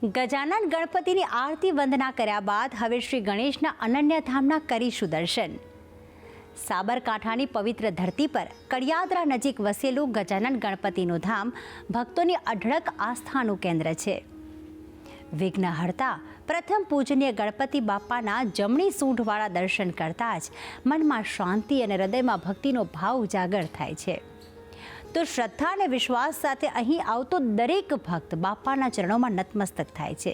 ગજાનન ગણપતિની આરતી વંદના કર્યા બાદ હવે શ્રી ગણેશના અનન્ય ધામના કરીશું દર્શન। સાબરકાંઠાની પવિત્ર ધરતી પર કડિયાદરા નજીક વસેલું ગજાનન ગણપતિનું ધામ ભક્તોની અઢળક આસ્થાનું કેન્દ્ર છે। વિઘ્નહર્તા પ્રથમ પૂજનીય ગણપતિ બાપાના જમણી સૂંઢવાળા દર્શન કરતા જ મનમાં શાંતિ અને હૃદયમાં ભક્તિનો ભાવ ઉજાગર થાય છે। તો શ્રદ્ધા અને વિશ્વાસ સાથે અહીં આવતો દરેક ભક્ત બાપાના ચરણોમાં નતમસ્તક થાય છે।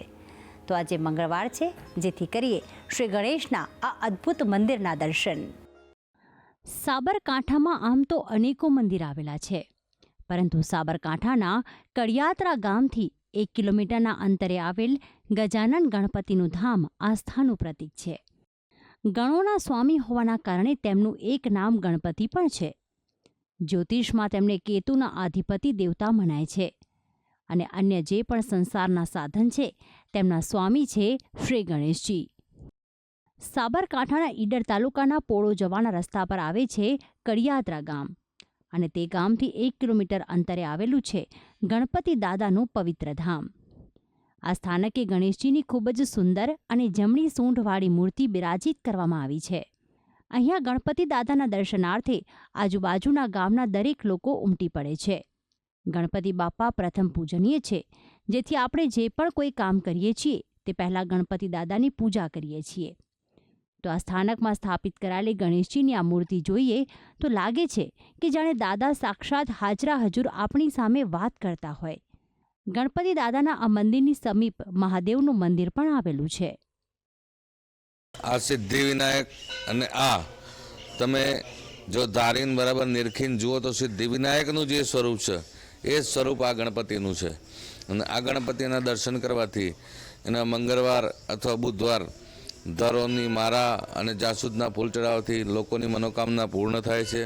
તો આજે મંગળવાર છે, જેથી કરીએ શ્રી ગણેશના આ અદ્ભુત મંદિરના દર્શન। સાબરકાંઠામાં આમ તો અનેકો મંદિર આવેલા છે, પરંતુ સાબરકાંઠાના કડિયાદરા ગામથી 1 કિલોમીટરના અંતરે આવેલ ગજાનન ગણપતિનું ધામ આસ્થાનું પ્રતીક છે। ગણોના સ્વામી હોવાના કારણે તેમનું એક નામ ગણપતિ પણ છે। જ્યોતિષમાં તેમને કેતુના આધિપતિ દેવતા મનાય છે અને અન્ય જે પણ સંસારના સાધન છે તેમના સ્વામી છે શ્રી ગણેશજી। સાબરકાંઠાના ઈડર તાલુકાના પોળો જવાના રસ્તા પર આવે છે કડિયાદરા ગામ અને તે ગામથી 1 કિલોમીટર અંતરે આવેલું છે ગણપતિ દાદાનું પવિત્ર ધામ। આ સ્થાનકે ગણેશજીની ખૂબ જ સુંદર અને જમણી સૂંઢવાળી મૂર્તિ બિરાજિત કરવામાં આવી છે। અહીંયા ગણપતિ દાદાના દર્શનાર્થે આજુબાજુના ગામના દરેક લોકો ઉમટી પડે છે। ગણપતિ બાપા પ્રથમ પૂજનીય છે, જેથી આપણે જે પણ કોઈ કામ કરીએ છીએ તે પહેલાં ગણપતિ દાદાની પૂજા કરીએ છીએ। તો આ સ્થાનકમાં સ્થાપિત કરાયેલી ગણેશજીની આ મૂર્તિ જોઈએ તો લાગે છે કે જાણે દાદા સાક્ષાત હાજરા હજુર આપણી સામે વાત કરતા હોય। ગણપતિ દાદાના આ મંદિરની સમીપ મહાદેવનું મંદિર પણ આવેલું છે। આ સિદ્ધિવિનાયક અને આ તમે જો ધારીને બરાબર નિરખીને જુઓ તો સિદ્ધિવિનાયકનું જે સ્વરૂપ છે એ સ્વરૂપ આ ગણપતિનું છે અને આ ગણપતિના દર્શન કરવાથી એના મંગળવાર અથવા બુધવાર ધરોની મારા અને જાસૂદના ફૂલ ચડાવવાથી લોકોની મનોકામના પૂર્ણ થાય છે।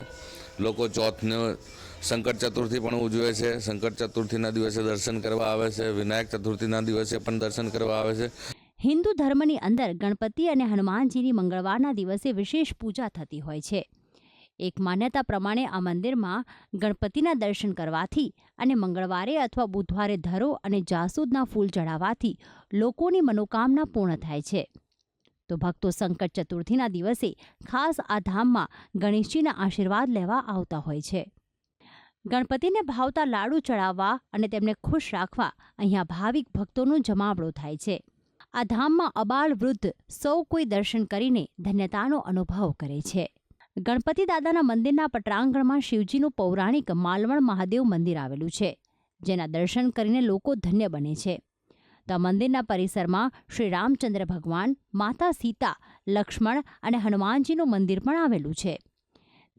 લોકો ચોથને સંકટ ચતુર્થી પણ ઉજવે છે। સંકટ ચતુર્થીના દિવસે દર્શન કરવા આવે છે, વિનાયક ચતુર્થીના દિવસે પણ દર્શન કરવા આવે છે। હિન્દુ ધર્મની અંદર ગણપતિ અને હનુમાનજીની મંગળવારના દિવસે વિશેષ પૂજા થતી હોય છે। એક માન્યતા પ્રમાણે આ મંદિરમાં ગણપતિના દર્શન કરવાથી અને મંગળવારે અથવા બુધવારે ધરો અને જાસૂદના ફૂલ ચડાવવાથી લોકોની મનોકામના પૂર્ણ થાય છે। તો ભક્તો સંકટ ચતુર્થીના દિવસે ખાસ આ ધામમાં ગણેશજીના આશીર્વાદ લેવા આવતા હોય છે। ગણપતિને ભાવતા લાડુ ચડાવવા અને તેમને ખુશ રાખવા અહીંયા ભાવિક ભક્તોનો જમાવડો થાય છે। આ ધામમાં અબાળ વૃદ્ધ સૌ કોઈ દર્શન કરીને ધન્યતાનો અનુભવ કરે છે। ગણપતિ દાદાના મંદિરના પટાંગણમાં શિવજીનું પૌરાણિક માલવણ મહાદેવ મંદિર આવેલું છે, જેના દર્શન કરીને લોકો ધન્ય બને છે। તો આ મંદિરના પરિસરમાં શ્રી રામચંદ્ર ભગવાન, માતા સીતા, લક્ષ્મણ અને હનુમાનજીનું મંદિર પણ આવેલું છે।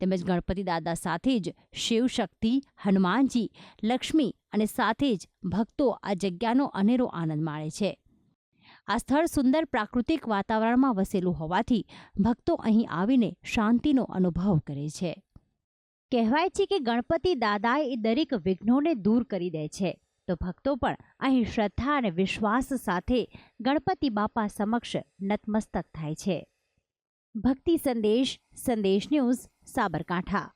તેમજ ગણપતિ દાદા સાથે જ શિવ શક્તિ, હનુમાનજી, લક્ષ્મી અને સાથે જ ભક્તો આ જગ્યાનો અનેરો આનંદ માણે છે। આ સ્થળ સુંદર પ્રાકૃતિક વાતાવરણમાં વસેલું હોવાથી ભક્તો અહીં આવીને શાંતિનો અનુભવ કરે છે। કહેવાય છે કે ગણપતિ દાદા એ દરેક વિઘ્નોને દૂર કરી દે છે, તો ભક્તો પણ અહીં શ્રદ્ધા અને વિશ્વાસ સાથે ગણપતિ બાપા સમક્ષ નતમસ્તક થાય છે। ભક્તિ સંદેશ, સંદેશ ન્યૂઝ, સાબરકાંઠા।